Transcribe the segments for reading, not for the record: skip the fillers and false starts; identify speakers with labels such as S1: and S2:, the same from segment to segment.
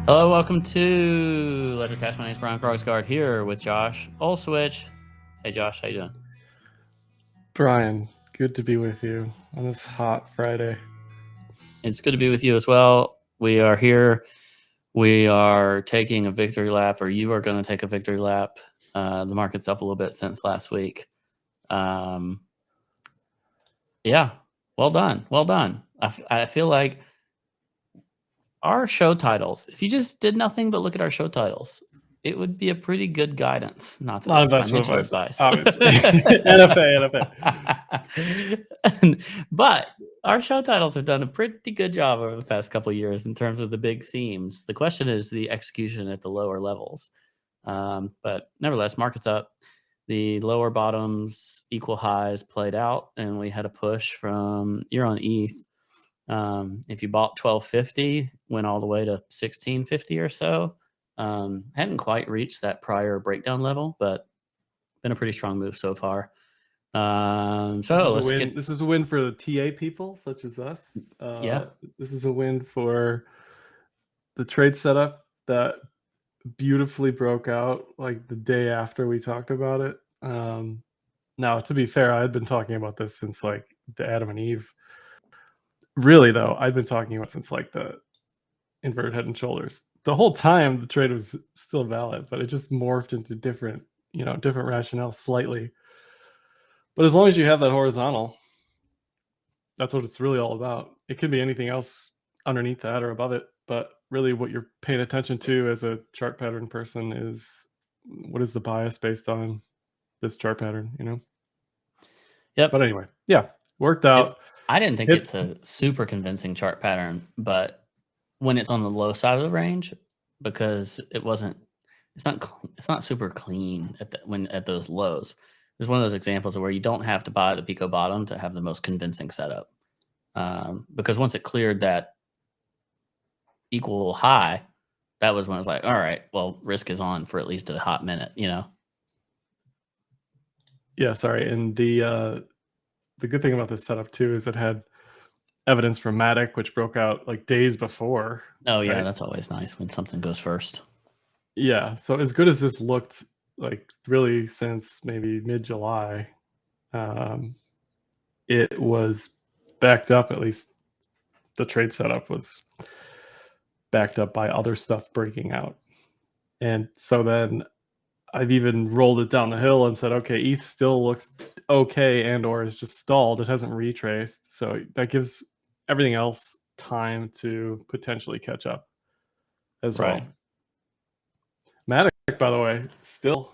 S1: Hello, welcome to Ledger Cash. My name is Brian Krogsgard here with Josh Olswich. Hey, Josh, how you doing?
S2: Brian, good to be with you on this hot Friday.
S1: It's good to be with you as well. We are here. We are taking a victory lap, or you are going to take a victory lap. The market's up a little bit since last week. Yeah, well done. Well done. I feel like our show titles, if you just did nothing but look at our show titles, it would be a pretty good guidance. Not that
S2: Not
S1: it's
S2: investment
S1: financial
S2: advice,
S1: advice.
S2: obviously. NFA.
S1: But our show titles have done a pretty good job over the past couple of years in terms of the big themes. The question is the execution at the lower levels. But nevertheless, market's up. The lower bottoms equal highs played out, and we had a push from you're on ETH. If you bought 1250, went all the way to 1650 or so. Hadn't quite reached that prior breakdown level, but been a pretty strong move so far. So let's get.
S2: This is a win for the TA people such as us.
S1: Yeah.
S2: This is a win for the trade setup that beautifully broke out like the day after we talked about it. Now, to be fair, I had been talking about this since like the Adam and Eve. Really, though, I've been talking about since like the inverted head and shoulders. The whole time the trade was still valid, but it just morphed into different rationale slightly. But as long as you have that horizontal, that's what it's really all about. It could be anything else underneath that or above it, but really what you're paying attention to as a chart pattern person is what is the bias based on this chart pattern,
S1: Yep.
S2: But anyway, yeah, worked out.
S1: I didn't think it's a super convincing chart pattern, but when it's on the low side of the range, because it's not super clean at those lows. It's one of those examples of where you don't have to buy the Pico bottom to have the most convincing setup. Because once it cleared that equal high, that was when I was like, all right, well, risk is on for at least a hot minute,
S2: Yeah, sorry. And the good thing about this setup too is it had evidence from Matic, which broke out like days before.
S1: Oh yeah,
S2: right?
S1: that's always nice when something goes first.
S2: Yeah. So as good as this looked, like really since maybe mid-July, it was backed up. At least the trade setup was backed up by other stuff breaking out. And so then I've even rolled it down the hill and said, okay, ETH still looks okay and or is just stalled. It hasn't retraced. So that gives everything else time to potentially catch up as
S1: Right.
S2: well. Matic, by the way, still.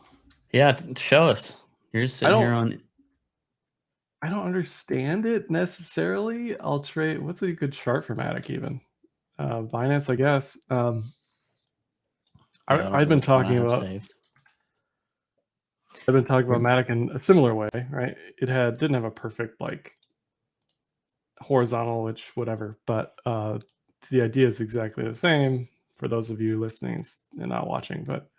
S1: Yeah, show us. You're sitting here on.
S2: I don't understand it necessarily. I'll trade. What's a good chart for Matic even? Binance, I guess. I've been talking about.
S1: Saved.
S2: I've been talking about Matic in a similar way, right? Didn't have a perfect like horizontal, which whatever, but the idea is exactly the same for those of you listening and not watching. But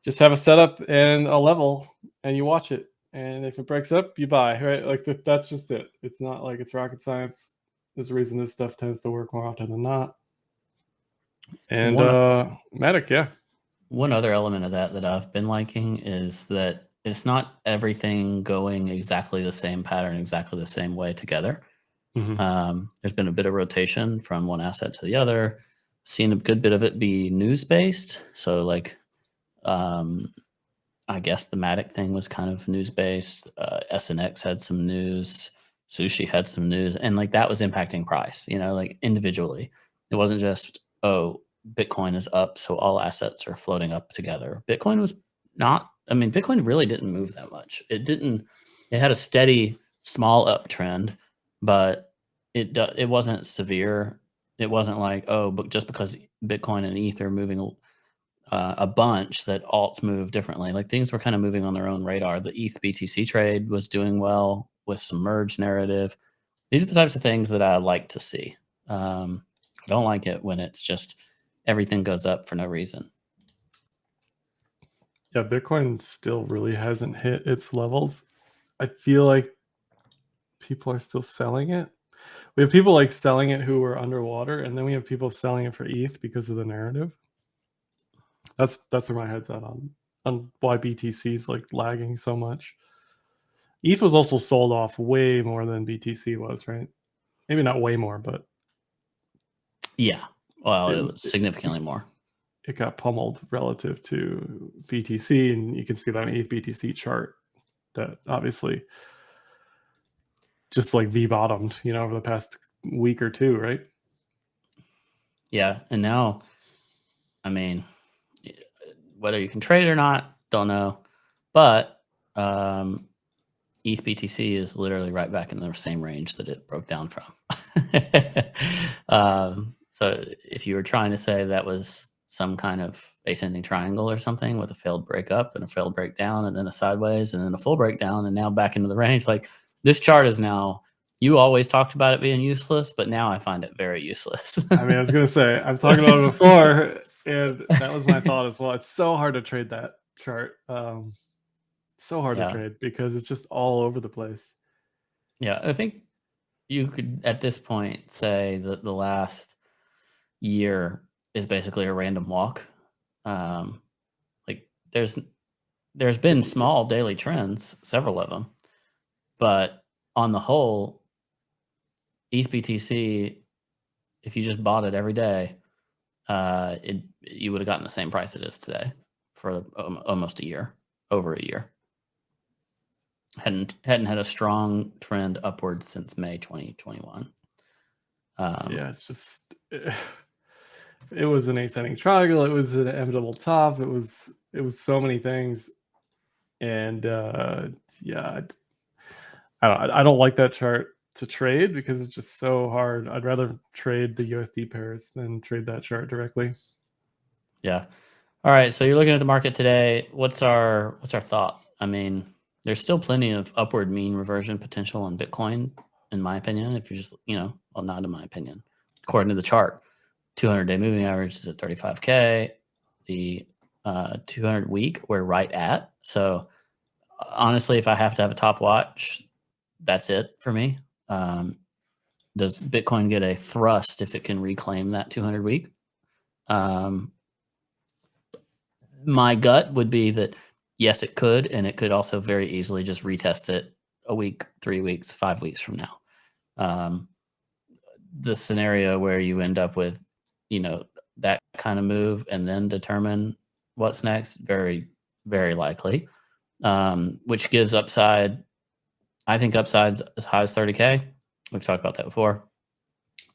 S2: just have a setup and a level, and you watch it. And if it breaks up, you buy, right? Like that's just it. It's not like it's rocket science. There's a reason this stuff tends to work more often than not. And Matic, yeah.
S1: One other element of that I've been liking is that it's not everything going exactly the same pattern, exactly the same way together.
S2: Mm-hmm.
S1: There's been a bit of rotation from one asset to the other. Seen a good bit of it be news based. So like, I guess the Matic thing was kind of news based. SNX had some news. Sushi had some news, and like that was impacting price. Like individually, it wasn't just Bitcoin is up, so all assets are floating up together. Bitcoin was not. I mean, Bitcoin really didn't move that much. It didn't. It had a steady small uptrend, but it wasn't severe. It wasn't like but just because Bitcoin and ETH are moving a bunch that alts move differently. Like things were kind of moving on their own radar. The ETH BTC trade was doing well with some merge narrative. These are the types of things that I like to see. I don't like it when it's just everything goes up for no reason.
S2: Yeah, Bitcoin still really hasn't hit its levels. I feel like people are still selling it. We have people like selling it who were underwater, and then we have people selling it for ETH because of the narrative. That's where my head's at on why BTC is like lagging so much. ETH was also sold off way more than BTC was, right? Maybe not way more, but
S1: Yeah. Well, it was
S2: it,
S1: significantly more.
S2: it got pummeled relative to BTC, and you can see that on ETH BTC chart that obviously just like V bottomed, over the past week or two, right?
S1: Yeah. And now, I mean, whether you can trade it or not, don't know. But ETH BTC is literally right back in the same range that it broke down from. So if you were trying to say that was some kind of ascending triangle or something with a failed breakup and a failed breakdown and then a sideways and then a full breakdown and now back into the range, like this chart is now, you always talked about it being useless, but now I find it very useless.
S2: I mean, I was going to say, I've talked about it before, and that was my thought as well. It's so hard to trade that chart. So hard to trade because it's just all over the place.
S1: Yeah, I think you could at this point say that the last year is basically a random walk. Like there's been small daily trends, several of them, but on the whole, ETH BTC, if you just bought it every day, you would have gotten the same price it is today for almost a year, over a year. Hadn't had a strong trend upwards since May 2021.
S2: Yeah, it's just it was an ascending triangle. It was an inevitable top. It was so many things, and yeah, I don't like that chart to trade because it's just so hard. I'd rather trade the USD pairs than trade that chart directly.
S1: Yeah. All right. So you're looking at the market today. What's our thought? I mean, there's still plenty of upward mean reversion potential in Bitcoin, in my opinion. If you're just, well, not in my opinion, according to the chart, 200-day moving average is at 35K. The 200 week, we're right at. So honestly, if I have to have a top watch, that's it for me. Does Bitcoin get a thrust if it can reclaim that 200 week? My gut would be that yes, it could, and it could also very easily just retest it a week, 3 weeks, 5 weeks from now. The scenario where you end up with, that kind of move and then determine what's next, very, very likely, which gives upside. I think upside's as high as 30K. We've talked about that before.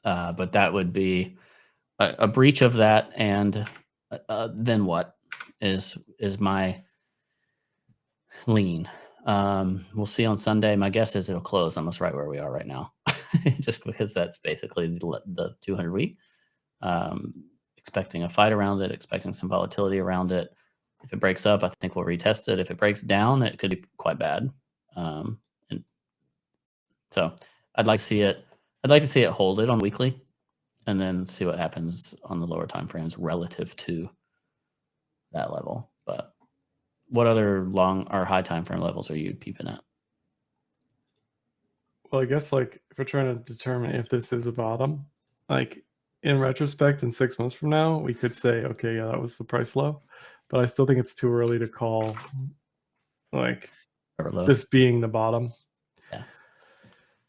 S1: But that would be a breach of that, and then what is my lean. We'll see on Sunday. My guess is it'll close almost right where we are right now, just because that's basically the 200 week. Expecting a fight around it, expecting some volatility around it. If it breaks up, I think we'll retest it. If it breaks down, it could be quite bad. And so I'd like to see it. I'd like to see it hold it on weekly, and then see what happens on the lower time frames relative to that level. But what other long or high time frame levels are you peeping at?
S2: Well, I guess like if we're trying to determine if this is a bottom, like in retrospect, in 6 months from now, we could say, okay, yeah, that was the price low. But I still think it's too early to call like this being the bottom.
S1: Yeah.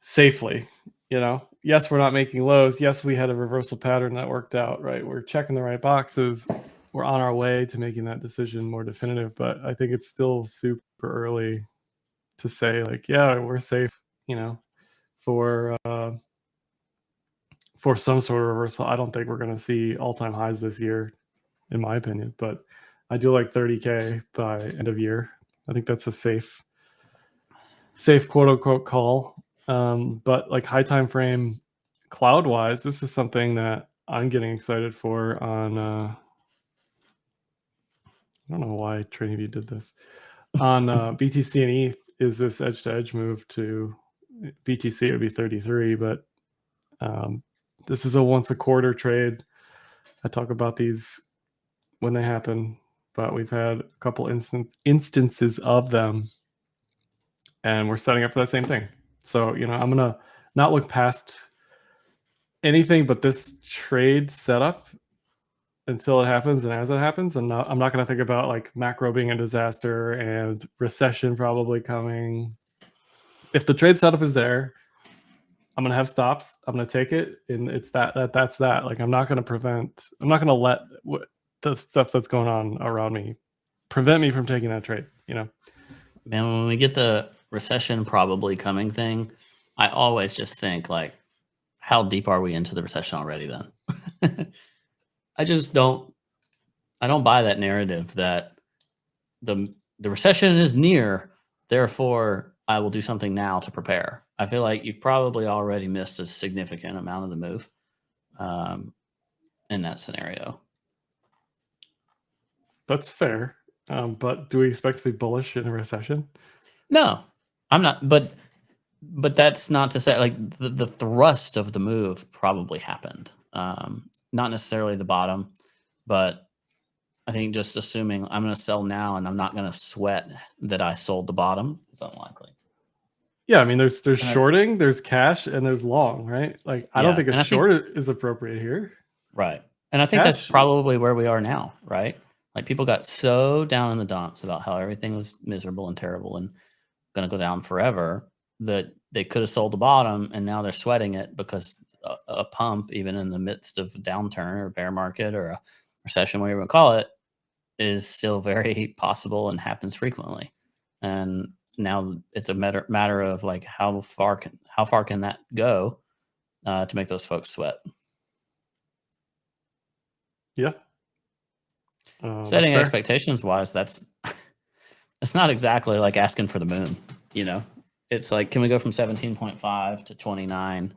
S2: Safely, yes, we're not making lows. Yes, we had a reversal pattern that worked out, right? We're checking the right boxes. We're on our way to making that decision more definitive, but I think it's still super early to say like, yeah, we're safe, for some sort of reversal. I don't think we're going to see all-time highs this year, in my opinion, but I do like 30K by end of year. I think that's a safe quote unquote call. But like high time frame cloud wise, this is something that I'm getting excited for on I don't know why TradingView did this on BTC and ETH. Is this edge to edge move to BTC? It would be 33, but this is a once a quarter trade. I talk about these when they happen, but we've had a couple instances of them, and we're setting up for that same thing. So I'm gonna not look past anything but this trade setup until it happens and as it happens. I'm not going to think about like macro being a disaster and recession probably coming. If the trade setup is there, I'm going to have stops. I'm going to take it, and it's that's that. Like I'm not going to let the stuff that's going on around me prevent me from taking that trade, you know?
S1: Man, when we get the recession probably coming thing, I always just think like, how deep are we into the recession already then? I just don't I don't buy that narrative that the recession is near, therefore I will do something now to prepare. I feel like you've probably already missed a significant amount of the move um, in that scenario.
S2: That's fair. But do we expect to be bullish in a recession?
S1: No, I'm not. But that's not to say like the thrust of the move probably happened. Not necessarily the bottom, but I think just assuming I'm going to sell now and I'm not going to sweat that I sold the bottom is unlikely.
S2: Yeah, I mean, there's
S1: And I,
S2: shorting, there's cash, and there's long, right? Like, I don't
S1: yeah,
S2: think a
S1: and I think
S2: short is appropriate here.
S1: right, and I think that's
S2: Cash,
S1: probably where we are now, right? Like people got so down in the dumps about how everything was miserable and terrible and going to go down forever that they could have sold the bottom, and now they're sweating it because a pump, even in the midst of a downturn or bear market or a recession, whatever you want to call it, is still very possible and happens frequently. And now it's a matter of like how far can that go to make those folks sweat.
S2: yeah, that's
S1: Setting
S2: fair.
S1: expectations wise, that's it's not exactly like asking for the moon. You know, it's like, can we go from 17.5 to 29?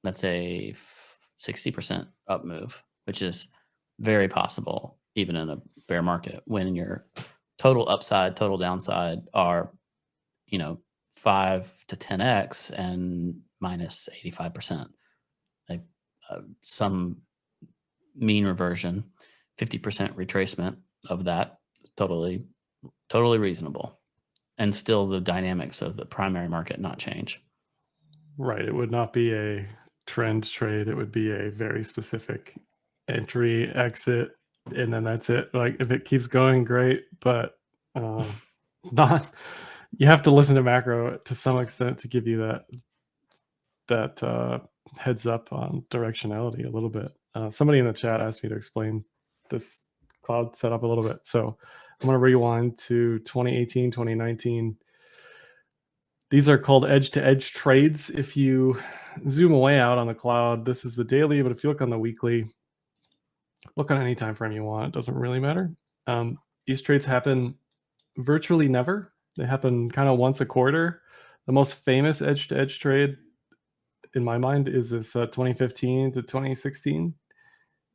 S1: That's a 60% up move, which is very possible even in a bear market when your total upside, total downside are, 5 to 10x and minus 85%. Like some mean reversion, 50% retracement of that, totally, totally reasonable. And still the dynamics of the primary market not change.
S2: Right. It would not be a trend trade. It would be a very specific entry, exit, and then that's it. Like, if it keeps going, great, but not. You have to listen to macro to some extent to give you that heads up on directionality a little bit. Somebody in the chat asked me to explain this cloud setup a little bit. So I'm going to rewind to 2018, 2019. These are called edge-to-edge trades. If you zoom away out on the cloud, this is the daily, but if you look on the weekly, look on any time frame you want. It doesn't really matter. These trades happen virtually never. They happen kind of once a quarter. The most famous edge-to-edge trade in my mind is this 2015 to 2016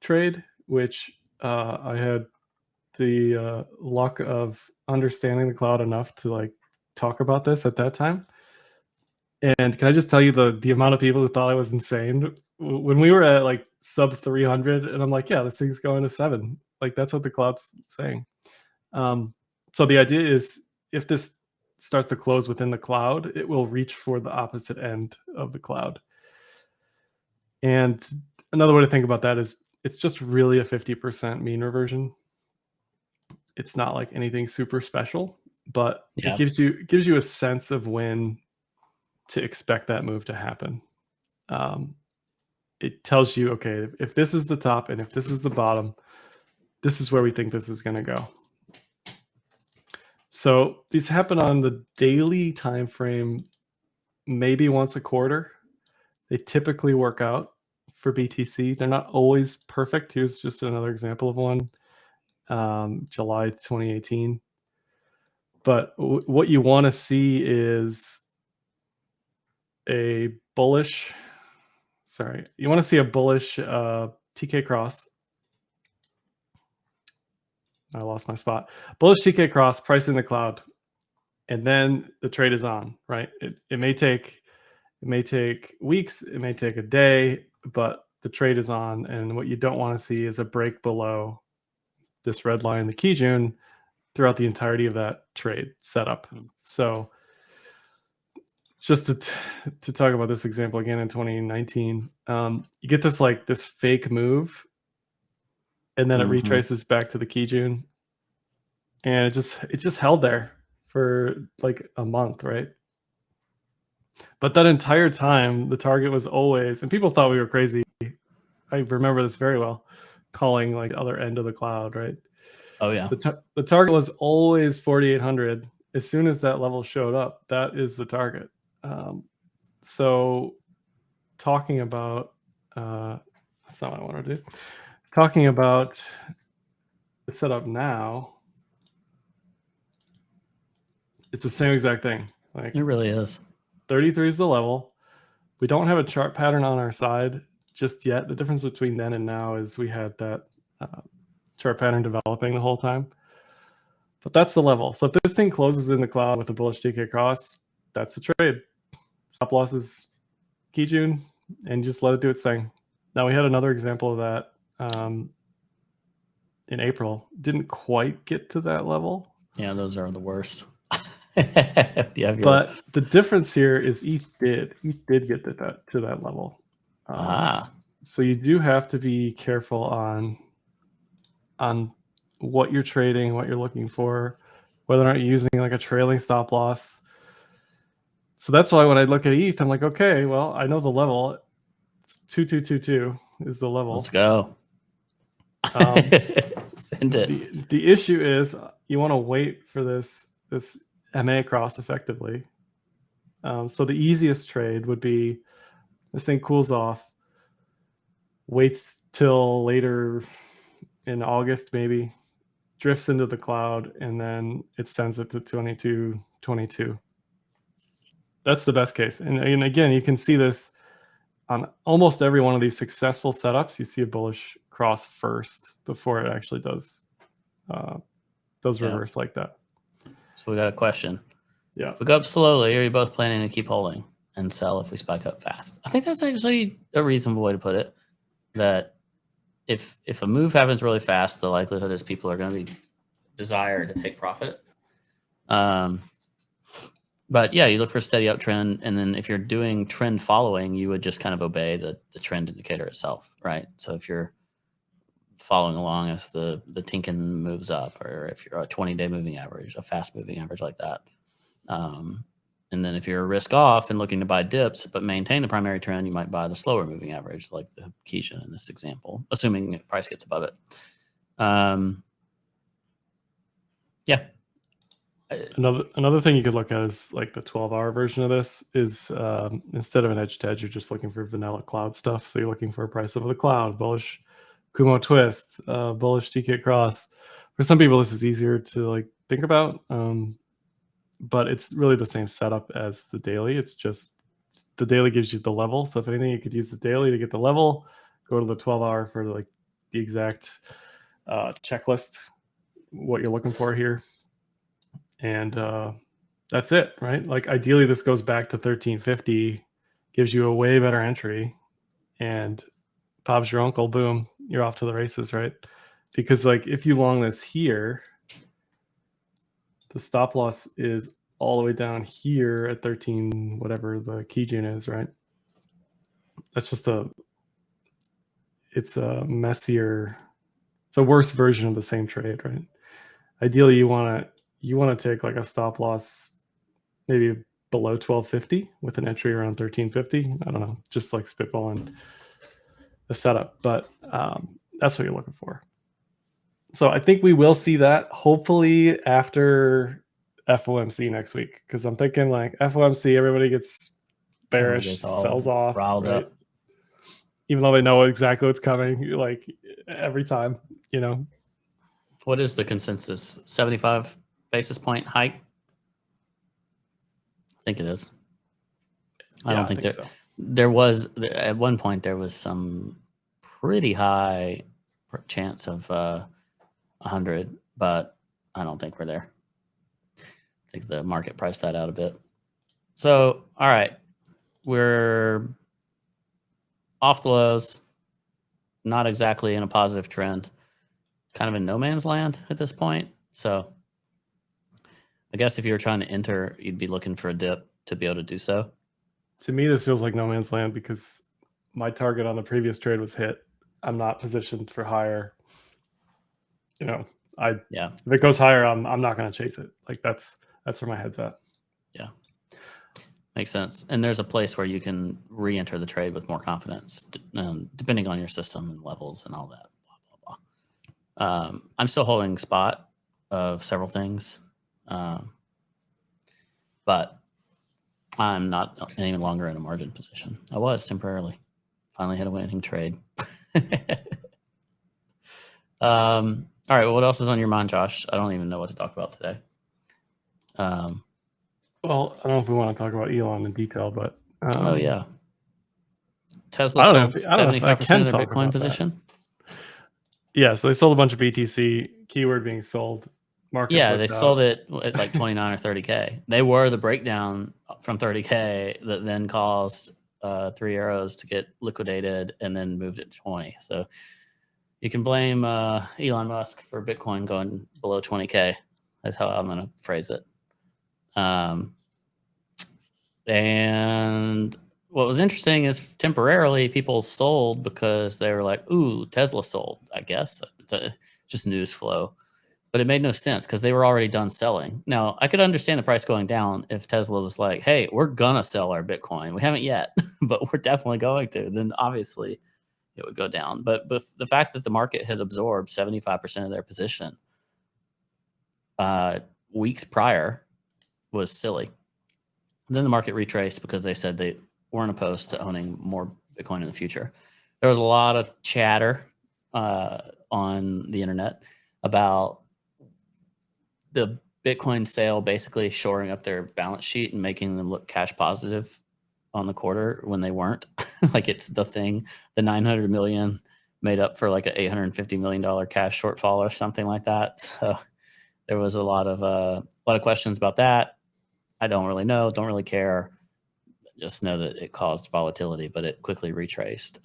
S2: trade, which I had the luck of understanding the cloud enough to like talk about this at that time. And can I just tell you the amount of people who thought I was insane when we were at like sub 300, and I'm like, yeah, this thing's going to 7. Like that's what the cloud's saying. So the idea is if this starts to close within the cloud, it will reach for the opposite end of the cloud. And another way to think about that is it's just really a 50% mean reversion. It's not like anything super special, but it
S1: Yeah.
S2: gives you a sense of when to expect that move to happen. It tells you, okay, if this is the top and if this is the bottom, this is where we think this is going to go. So these happen on the daily time frame, maybe once a quarter. They typically work out for BTC. They're not always perfect. Here's just another example of one, July 2018. But what you want to see is a bullish, you want to see a bullish TK cross. I lost my spot. Bullish TK cross, price in the cloud, and then the trade is on, right? It may take weeks, it may take a day, but the trade is on. And what you don't want to see is a break below this red line, the Kijun, throughout the entirety of that trade setup. So just to talk about this example again in 2019, you get this fake move, and then it retraces back to the Kijun, and it just held there for like a month, right? But that entire time, the target was always, and people thought we were crazy. I remember this very well, calling like the other end of the cloud, right?
S1: Oh yeah.
S2: The target was always 4,800. As soon as that level showed up, that is the target. So talking about, that's not what I want to do. Talking about the setup now, it's the same exact thing. Like
S1: It really is.
S2: 33 is the level. We don't have a chart pattern on our side just yet. The difference between then and now is we had that chart pattern developing the whole time. But that's the level. So if this thing closes in the cloud with a bullish TK cross, that's the trade. Stop loss is Kijun, and just let it do its thing. Now we had another example of that in April. Didn't quite get to that level.
S1: Yeah, those are the worst.
S2: But the difference here is ETH did get to that level. So you do have to be careful on what you're trading, what you're looking for, whether or not you're using like a trailing stop loss. So that's why when I look at ETH, I'm like, okay, well, I know the level. It's 2222 is the level.
S1: Let's go. Send it.
S2: The issue is you want to wait for this MA cross effectively. So the easiest trade would be this thing cools off, waits till later in August maybe, drifts into the cloud, and then it sends it to 2222. That's the best case. And again, you can see this on almost every one of these successful setups. You see a bullish cross first before it actually does reverse like that.
S1: So we got a question.
S2: Yeah.
S1: If we go up slowly, are you both planning to keep holding and sell if we spike up fast? I think that's actually a reasonable way to put it. That if a move happens really fast, the likelihood is people are going to be desire to take profit. But yeah, you look for a steady uptrend, and then if you're doing trend following, you would just kind of obey the trend indicator itself, right? So if you're following along as the Tinkin moves up, or if you're a 20-day moving average, a fast moving average like that. And then if you're risk off and looking to buy dips but maintain the primary trend, you might buy the slower moving average, like the Kijun in this example, assuming the price gets above it. Yeah.
S2: Another thing you could look at is like the 12-hour version of this is instead of an edge to edge, you're just looking for vanilla cloud stuff. So you're looking for a price over the cloud, bullish Kumo twist, bullish TK cross. For some people, this is easier to like think about, but it's really the same setup as the daily. It's just the daily gives you the level. So if anything, you could use the daily to get the level, go to the 12-hour for like the exact checklist, what you're looking for here. And that's it, right? Like ideally, this goes back to 1350, gives you a way better entry, and Bob's your uncle, boom, you're off to the races, right? Because like if you long this here, the stop loss is all the way down here at 13, whatever the Kijun is, right? That's just it's a messier, it's a worse version of the same trade, right? Ideally, you want to take like a stop loss maybe below 1250 with an entry around 1350. I don't know, just like spitballing the setup, but that's what you're looking for. So I think we will see that hopefully after FOMC next week, because I'm thinking like FOMC, everybody gets bearish, sells off, right?
S1: Up.
S2: Even though they know exactly what's coming, like every time, you know.
S1: What is the consensus? 75 basis point hike? I think it is. I don't think there was at one point there was some pretty high chance of 100, but I don't think we're there. I think the market priced that out a bit. So, all right, we're off the lows, not exactly in a positive trend, kind of in no man's land at this point. So I guess if you were trying to enter, you'd be looking for a dip to be able to do so.
S2: To me, this feels like no man's land because my target on the previous trade was hit. I'm not positioned for higher. If it goes higher, I'm not going to chase it. Like that's where my head's at.
S1: Yeah. Makes sense. And there's a place where you can re-enter the trade with more confidence, depending on your system and levels and all that. Blah, blah, blah. I'm still holding spot of several things, but I'm not any longer in a margin position. I was temporarily. Finally had a winning trade. All right. Well, what else is on your mind, Josh? I don't even know what to talk about today.
S2: Well, I don't know if we want to talk about Elon in detail, but
S1: oh yeah, Tesla sold 75% of their Bitcoin position.
S2: Yeah, so they sold a bunch of BTC. Keyword being sold. Market.
S1: Yeah, they sold it at like 29 or 30K. They were the breakdown from 30K that then caused 3 Arrows to get liquidated and then moved it to 20. So you can blame Elon Musk for Bitcoin going below 20K. That's how I'm going to phrase it. And what was interesting is temporarily people sold because they were like, ooh, Tesla sold, I guess. Just news flow. But it made no sense because they were already done selling. Now, I could understand the price going down if Tesla was like, hey, we're going to sell our Bitcoin. We haven't yet, but we're definitely going to. Then obviously it would go down. But the fact that the market had absorbed 75% of their position weeks prior was silly. And then the market retraced because they said they weren't opposed to owning more Bitcoin in the future. There was a lot of chatter on the internet about the Bitcoin sale basically shoring up their balance sheet and making them look cash positive on the quarter when they weren't. Like it's the thing, the 900 million made up for like a $850 million cash shortfall or something like that. So there was a lot of questions about that. I don't really know, don't really care. Just know that it caused volatility, but it quickly retraced.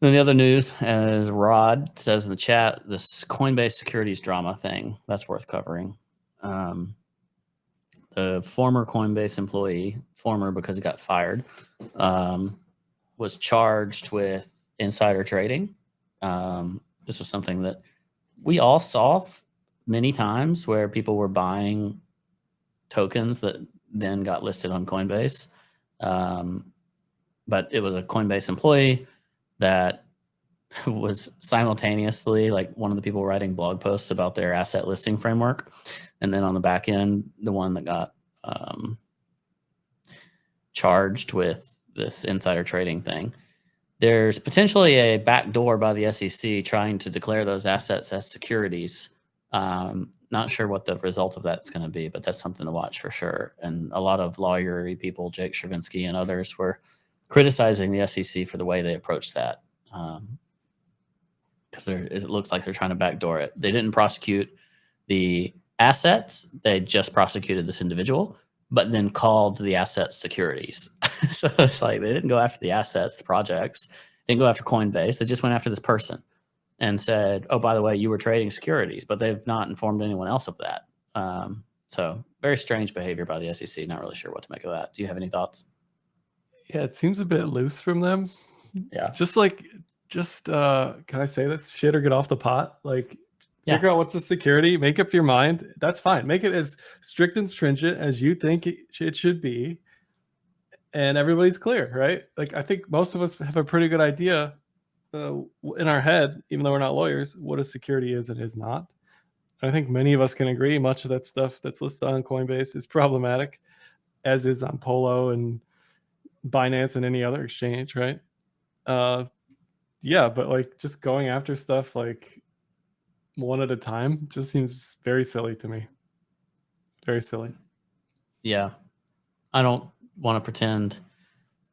S1: Then the other news, as Rod says in the chat, this Coinbase securities drama thing, that's worth covering. The former Coinbase employee, former because he got fired, was charged with insider trading. This was something that we all saw many times where people were buying tokens that then got listed on Coinbase. But it was a Coinbase employee that was simultaneously like one of the people writing blog posts about their asset listing framework. And then on the back end, the one that got charged with this insider trading thing. There's potentially a backdoor by the SEC trying to declare those assets as securities. Not sure what the result of that's going to be, but that's something to watch for sure. And a lot of lawyery people, Jake Stravinsky and others, were criticizing the SEC for the way they approached that. Because it looks like they're trying to backdoor it. They didn't prosecute the assets. They just prosecuted this individual, but then called the assets securities. So it's like they didn't go after the assets, the projects, didn't go after Coinbase. They just went after this person and said, oh, by the way, you were trading securities, but they've not informed anyone else of that. So very strange behavior by the SEC. Not really sure what to make of that. Do you have any thoughts?
S2: Yeah, it seems a bit loose from them.
S1: Yeah.
S2: Can I say this? Shit or get off the pot. Like, figure out what's a security, make up your mind. That's fine. Make it as strict and stringent as you think it should be. And everybody's clear, right? Like, I think most of us have a pretty good idea in our head, even though we're not lawyers, what a security is and is not. And I think many of us can agree much of that stuff that's listed on Coinbase is problematic, as is on Polo and Binance and any other exchange, right? Yeah, but like just going after stuff like one at a time just seems very silly to me. Very silly.
S1: Yeah. I don't want to pretend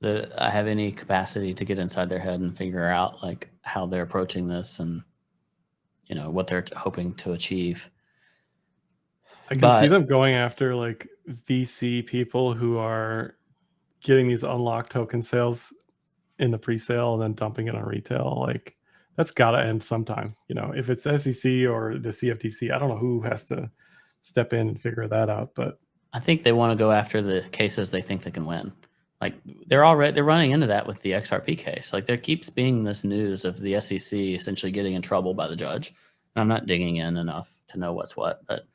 S1: that I have any capacity to get inside their head and figure out like how they're approaching this and, you know, what they're hoping to achieve.
S2: I can see them going after like VC people who are getting these unlocked token sales in the pre-sale and then dumping it on retail. Like that's got to end sometime. You know, if it's SEC or the CFTC, I don't know who has to step in and figure that out, but
S1: I think they want to go after the cases they think they can win. Like they're running into that with the XRP case. Like there keeps being this news of the SEC essentially getting in trouble by the judge. And I'm not digging in enough to know what's what, but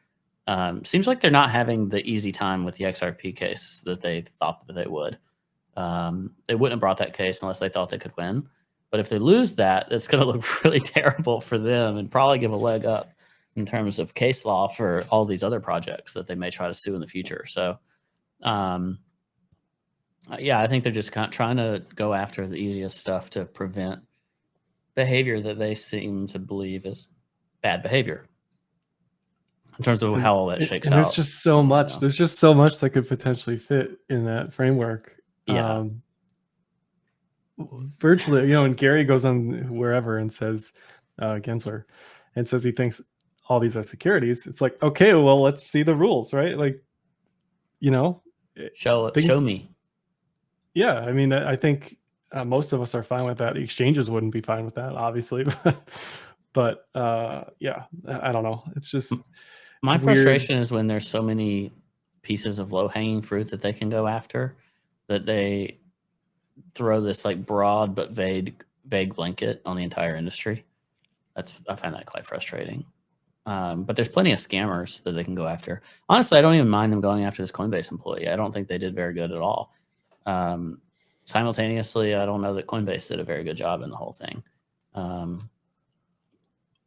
S1: seems like they're not having the easy time with the XRP case that they thought that they would. They wouldn't have brought that case unless they thought they could win. But if they lose that, it's going to look really terrible for them and probably give a leg up in terms of case law for all these other projects that they may try to sue in the future. So, yeah, I think they're just kind of trying to go after the easiest stuff to prevent behavior that they seem to believe is bad behavior in terms of how all that shakes
S2: and
S1: out.
S2: there's just so much.
S1: know.
S2: There's just so much that could potentially fit in that framework.
S1: Yeah.
S2: Virtually, you know, when Gary goes on wherever and says, Gensler, and says he thinks all these are securities, it's like, okay, well, let's see the rules, right? Like, you know,
S1: Show me.
S2: Yeah, I mean, I think most of us are fine with that. The exchanges wouldn't be fine with that, obviously, but yeah, I don't know. It's just
S1: My
S2: it's weird.
S1: frustration is when there's so many pieces of low hanging fruit that they can go after that they throw this like broad but vague blanket on the entire industry. I find that quite frustrating. But there's plenty of scammers that they can go after. Honestly, I don't even mind them going after this Coinbase employee. I don't think they did very good at all. Simultaneously, I don't know that Coinbase did a very good job in the whole thing.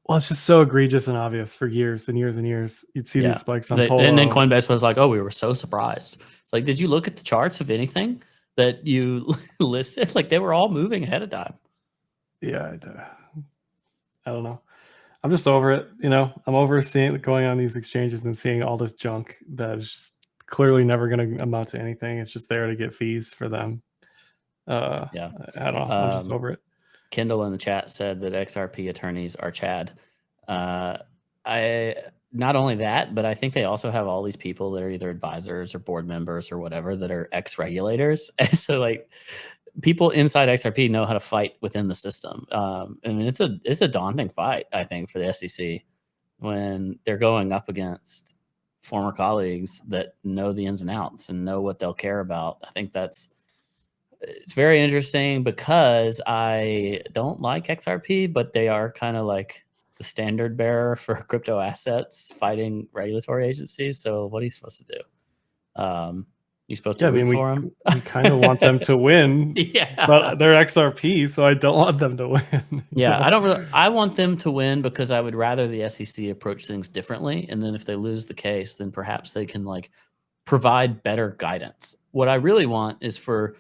S2: Well, it's just so egregious and obvious for years and years and years. You'd see these spikes on Polo.
S1: And then Coinbase was like, oh, we were so surprised. It's like, did you look at the charts of anything that you listed? Like they were all moving ahead of time.
S2: Yeah, I don't know. I'm just over it. You know, I'm over seeing going on these exchanges and seeing all this junk that is just clearly never going to amount to anything. It's just there to get fees for them.
S1: Yeah,
S2: I don't know. I'm just over it.
S1: Kendall in the chat said that XRP attorneys are Chad. I not only that, but I think they also have all these people that are either advisors or board members or whatever that are ex-regulators. So like people inside XRP know how to fight within the system. I mean, it's a daunting fight, I think, for the SEC when they're going up against former colleagues that know the ins and outs and know what they'll care about. I think it's very interesting because I don't like XRP, but they are kind of like the standard bearer for crypto assets fighting regulatory agencies. So what are you supposed to do? You're supposed to root for them.
S2: We kind of want them to win,
S1: yeah,
S2: but they're XRP, so I don't want them to win.
S1: Yeah, I want them to win because I would rather the SEC approach things differently. And then if they lose the case, then perhaps they can like provide better guidance. What I really want is for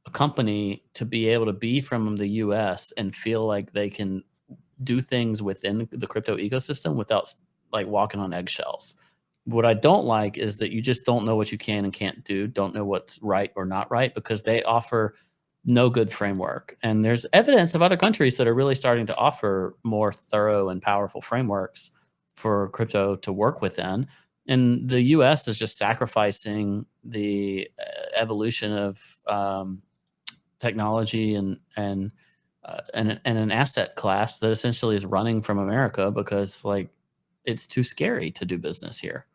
S1: a company to be able to be from the US and feel like they can do things within the crypto ecosystem without like walking on eggshells. What I don't like is that you just don't know what you can and can't do, don't know what's right or not right, because they offer no good framework. And there's evidence of other countries that are really starting to offer more thorough and powerful frameworks for crypto to work within. And the US is just sacrificing the evolution of technology and an asset class that essentially is running from America because like it's too scary to do business here.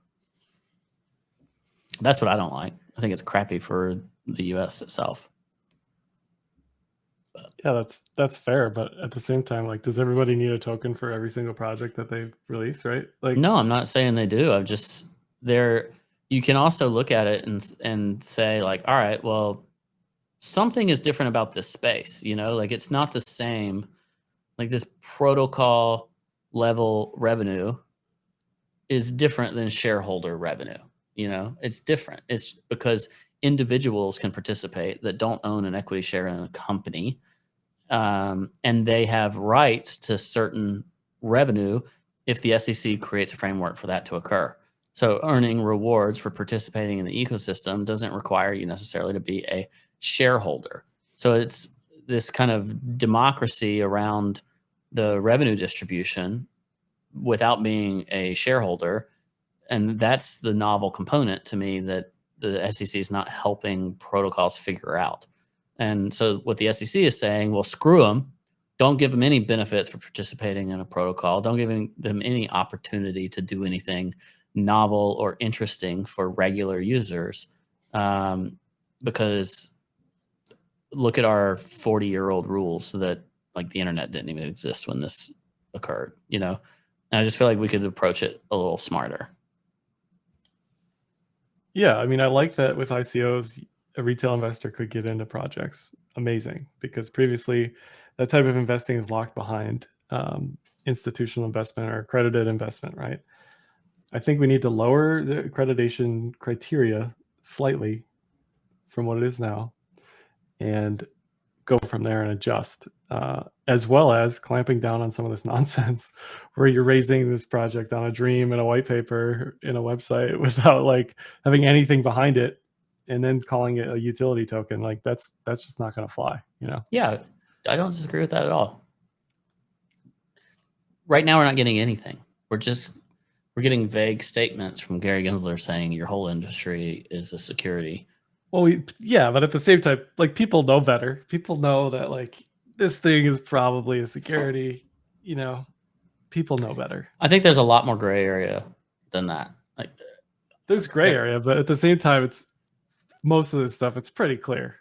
S1: That's what I don't like. I think it's crappy for the US itself.
S2: But yeah, that's fair. But at the same time, like, does everybody need a token for every single project that they release, right? Like,
S1: no, I'm not saying they do. I'm just there. You can also look at it and say like, all right, well, something is different about this space, you know, like it's not the same. Like this protocol level revenue is different than shareholder revenue. You know, it's different. It's because individuals can participate that don't own an equity share in a company, and they have rights to certain revenue if the SEC creates a framework for that to occur. So earning rewards for participating in the ecosystem doesn't require you necessarily to be a shareholder. So it's this kind of democracy around the revenue distribution without being a shareholder. And that's the novel component to me that the SEC is not helping protocols figure out. And so what the SEC is saying, well, screw them. Don't give them any benefits for participating in a protocol. Don't give them any opportunity to do anything novel or interesting for regular users, because look at our 40-year-old rules that like the internet didn't even exist when this occurred, and I just feel like we could approach it a little smarter.
S2: Yeah, I mean, I like that with ICOs, a retail investor could get into projects. Amazing, because previously that type of investing is locked behind institutional investment or accredited investment, right? I think we need to lower the accreditation criteria slightly from what it is now and go from there and adjust, as well as clamping down on some of this nonsense where you're raising this project on a dream and a white paper in a website without like having anything behind it and then calling it a utility token. Like that's just not going to fly,
S1: Yeah, I don't disagree with that at all. Right now, we're not getting anything. We're getting vague statements from Gary Gensler saying your whole industry is a security.
S2: Well, yeah, but at the same time, like people know better. People know that like this thing is probably a security, people know better.
S1: I think there's a lot more gray area than that. Like,
S2: there's gray area, but at the same time, it's most of this stuff, it's pretty clear.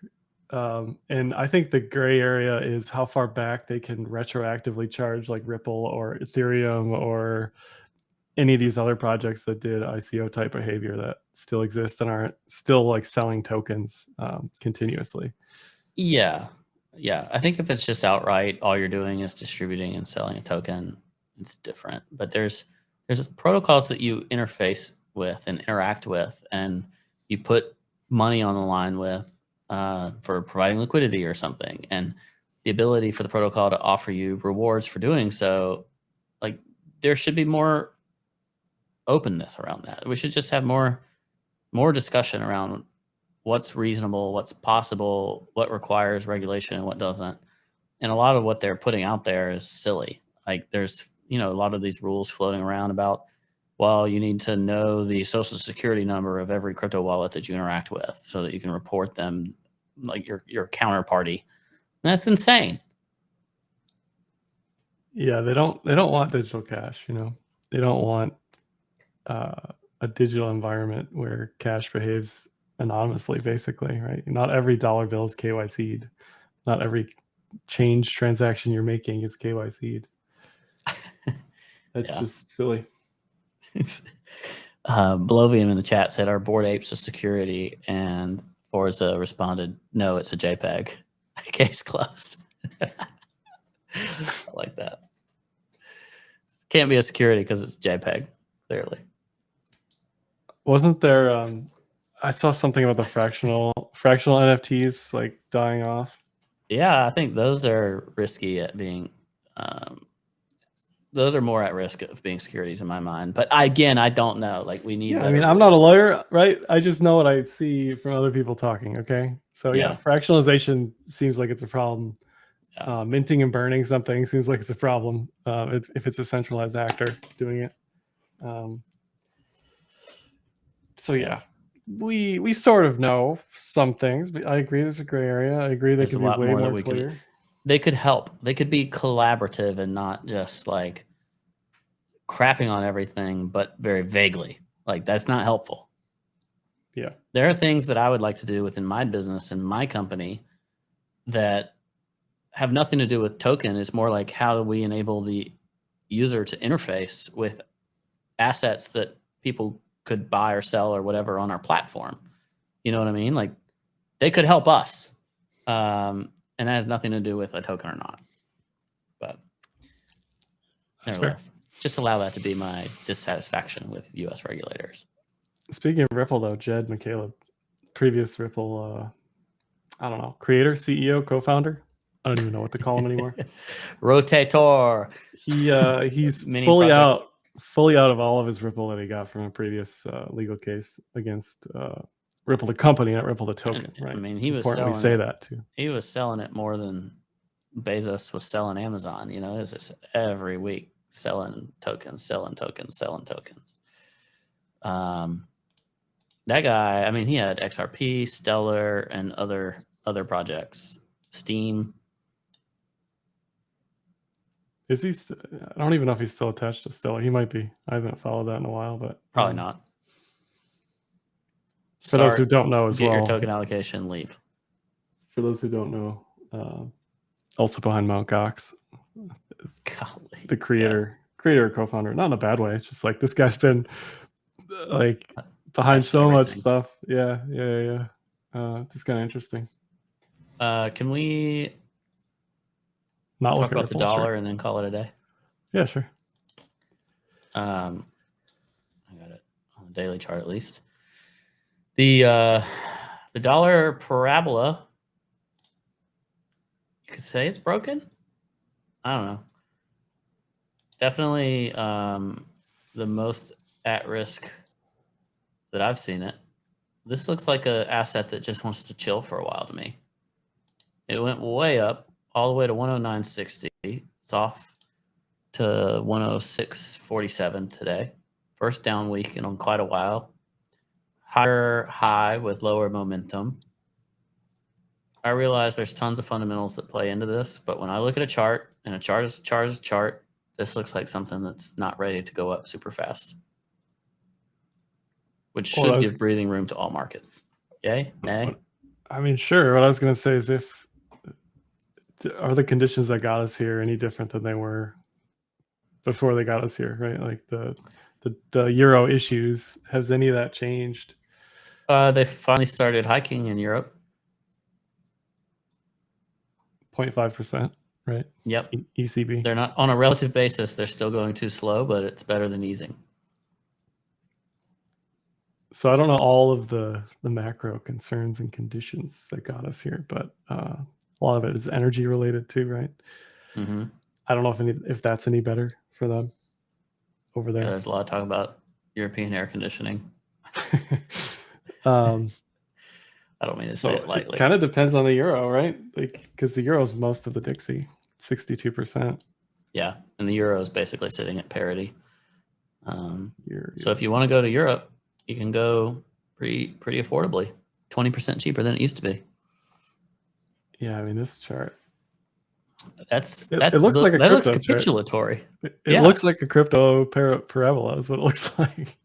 S2: And I think the gray area is how far back they can retroactively charge like Ripple or Ethereum or any of these other projects that did ICO type behavior that still exist and are still like selling tokens continuously.
S1: Yeah. I think if it's just outright, all you're doing is distributing and selling a token, it's different. But there's protocols that you interface with and interact with, and you put money on the line with for providing liquidity or something, and the ability for the protocol to offer you rewards for doing so. Like there should be more openness around that. We should just have more discussion around what's reasonable, what's possible, what requires regulation and what doesn't. And a lot of what they're putting out there is silly. Like there's, a lot of these rules floating around about, well, you need to know the social security number of every crypto wallet that you interact with so that you can report them like your counterparty. And that's insane.
S2: Yeah, they don't want digital cash, They don't want a digital environment where cash behaves anonymously, basically, right? Not every dollar bill is KYC'd. Not every change transaction you're making is KYC'd. That's just silly.
S1: Blovium in the chat said, "Our Bored Apes is security," and Forza responded, "No, it's a JPEG." Case closed. I like that. Can't be a security because it's JPEG, clearly.
S2: Wasn't there? I saw something about the fractional NFTs like dying off.
S1: Yeah, I think those are risky at being. Those are more at risk of being securities in my mind. But I don't know. Like we need.
S2: Yeah, I mean, I'm not a lawyer, right? I just know what I see from other people talking. Okay, so yeah, fractionalization seems like it's a problem. Yeah. Minting and burning something seems like it's a problem if it's a centralized actor doing it. So yeah, we sort of know some things, but I agree there's a gray area. I agree they could be way more clear.
S1: They could help. They could be collaborative and not just like crapping on everything, but very vaguely. Like that's not helpful.
S2: Yeah.
S1: There are things that I would like to do within my business and my company that have nothing to do with token. It's more like how do we enable the user to interface with assets that people could buy or sell or whatever on our platform. You know what I mean? Like they could help us. And that has nothing to do with a token or not. But nevertheless, just allow that to be my dissatisfaction with U.S. regulators.
S2: Speaking of Ripple, though, Jed McCaleb, previous Ripple, I don't know, creator, CEO, co-founder. I don't even know what to call him anymore.
S1: Rotator.
S2: He's fully out of all of his Ripple that he got from a previous legal case against Ripple the company, not Ripple the token. Right.
S1: I mean, he was selling.
S2: We say that too.
S1: He was selling it more than Bezos was selling Amazon. It's just every week selling tokens. That guy, I mean, he had XRP, Stellar, and other projects. Steam.
S2: Is he? I don't even know if he's still attached to Stella. He might be. I haven't followed that in a while, but
S1: Probably not.
S2: For those who
S1: Start,
S2: don't know as
S1: get
S2: well,
S1: your token allocation, leave.
S2: for those who don't know, also behind Mt. Gox,
S1: Golly.
S2: the creator, co-founder, not in a bad way. It's just like this guy's been like behind
S1: Attached to
S2: so much
S1: everything.
S2: stuff. Yeah. Just kind of interesting.
S1: Can we
S2: Not
S1: talk
S2: look at
S1: about the
S2: Ripple
S1: dollar
S2: Strike.
S1: and then call it a day?
S2: Yeah, sure.
S1: I got it on the daily chart at least. The dollar parabola, you could say it's broken. I don't know. Definitely the most at risk that I've seen it. This looks like an asset that just wants to chill for a while to me. It went way up all the way to 109.60. It's off to 106.47 today. First down week in quite a while. Higher high with lower momentum. I realize there's tons of fundamentals that play into this, but when I look at a chart, and a chart is a chart, this looks like something that's not ready to go up super fast, which should give breathing room to all markets. Yay? Nay?
S2: I mean, sure. What I was going to say is are the conditions that got us here any different than they were before they got us here, right? Like the euro issues, has any of that changed?
S1: They finally started hiking in Europe.
S2: 0.5%, right?
S1: Yep.
S2: ECB.
S1: They're not, on a relative basis, they're still going too slow, but it's better than easing.
S2: So I don't know all of the macro concerns and conditions that got us here, but a lot of it is energy related too, right?
S1: Mm-hmm.
S2: I don't know if that's any better for them over there.
S1: Yeah, there's a lot of talk about European air conditioning. I don't mean to say it lightly.
S2: It kind of depends on the euro, right? Like, because the euro is most of the Dixie, 62%.
S1: Yeah, and the euro is basically sitting at parity. So if you want to go to Europe, you can go pretty affordably, 20% cheaper than it used to be.
S2: Yeah, I mean this chart.
S1: It
S2: looks like a
S1: that looks
S2: crypto
S1: capitulatory.
S2: It looks like a crypto parabola is what it looks like.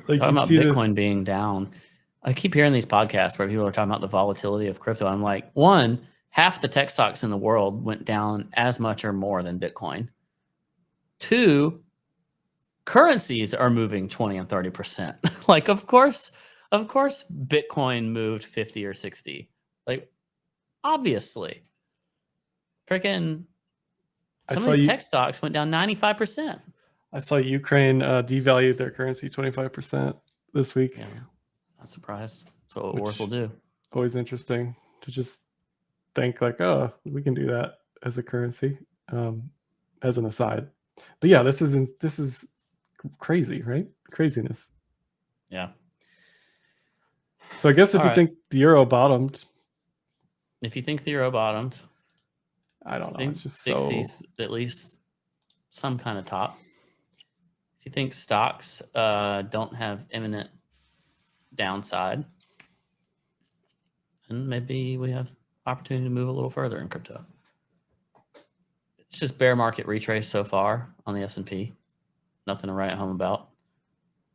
S1: We're talking about Bitcoin being down. I keep hearing these podcasts where people are talking about the volatility of crypto. I'm like, one, half the tech stocks in the world went down as much or more than Bitcoin. Two, currencies are moving 20 and 30%. Like, of course, Bitcoin moved 50 or 60. Like, obviously. Freaking some of these tech stocks went down 95%.
S2: I saw Ukraine devalued their currency 25% this week.
S1: Yeah, not surprised. That's what wars will do.
S2: Always interesting to just think like, oh, we can do that as a currency, as an aside. But yeah, this is crazy, right? Craziness.
S1: Yeah.
S2: So I guess if you think the euro bottomed,
S1: I
S2: don't know. It's just
S1: Dixie's at least some kind of top. If you think stocks don't have imminent downside, and maybe we have opportunity to move a little further in crypto. It's just bear market retrace so far on the S&P. Nothing to write home about.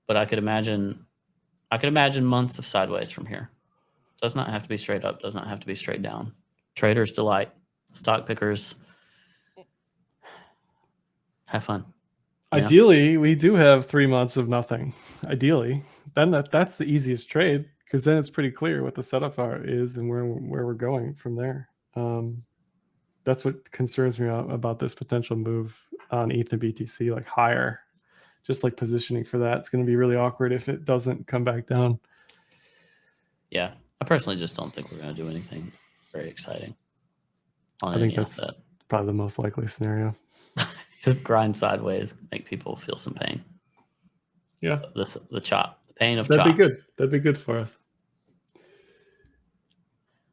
S1: But I could imagine months of sideways from here. Does not have to be straight up, does not have to be straight down. Traders delight. Stock pickers have fun.
S2: Ideally, we do have 3 months of nothing. Ideally, then that's the easiest trade because then it's pretty clear what the setup is and where we're going from there. That's what concerns me about this potential move on ETH and BTC, like higher. Just like positioning for that, it's going to be really awkward if it doesn't come back down.
S1: Yeah, I personally just don't think we're going to do anything very exciting on
S2: I think that's probably the most likely scenario.
S1: Just grind sideways, make people feel some pain.
S2: Yeah,
S1: so the pain of
S2: that'd
S1: chop.
S2: Be good. That'd be good for us.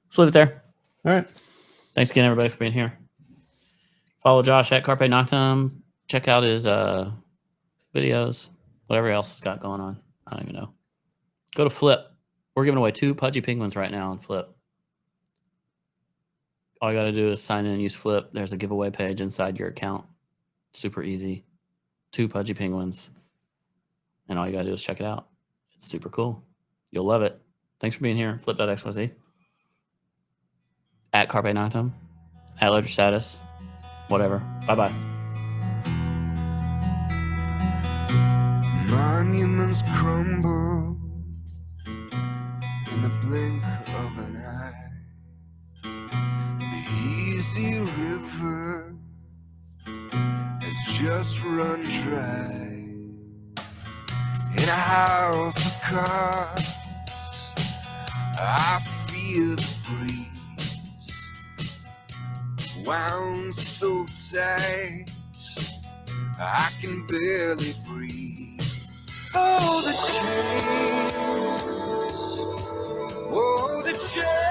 S1: Let's leave it there.
S2: All right.
S1: Thanks again, everybody, for being here. Follow Josh at Carpe Noctem. Check out his videos, whatever else he's got going on. I don't even know. Go to Flip. We're giving away 2 Pudgy Penguins right now on Flip. All you got to do is sign in and use Flip. There's a giveaway page inside your account. Super easy. 2 pudgy penguins. And all you got to do is check it out. It's super cool. You'll love it. Thanks for being here. Flip.xyz. At Carpe Noctem. At Ledger Status. Whatever. Bye-bye.
S3: Monuments crumble in the blink of an eye. The easy river has just run dry. In a house of cards, I feel the breeze, wound so tight I can barely breathe. Oh, the chains, oh, the chains.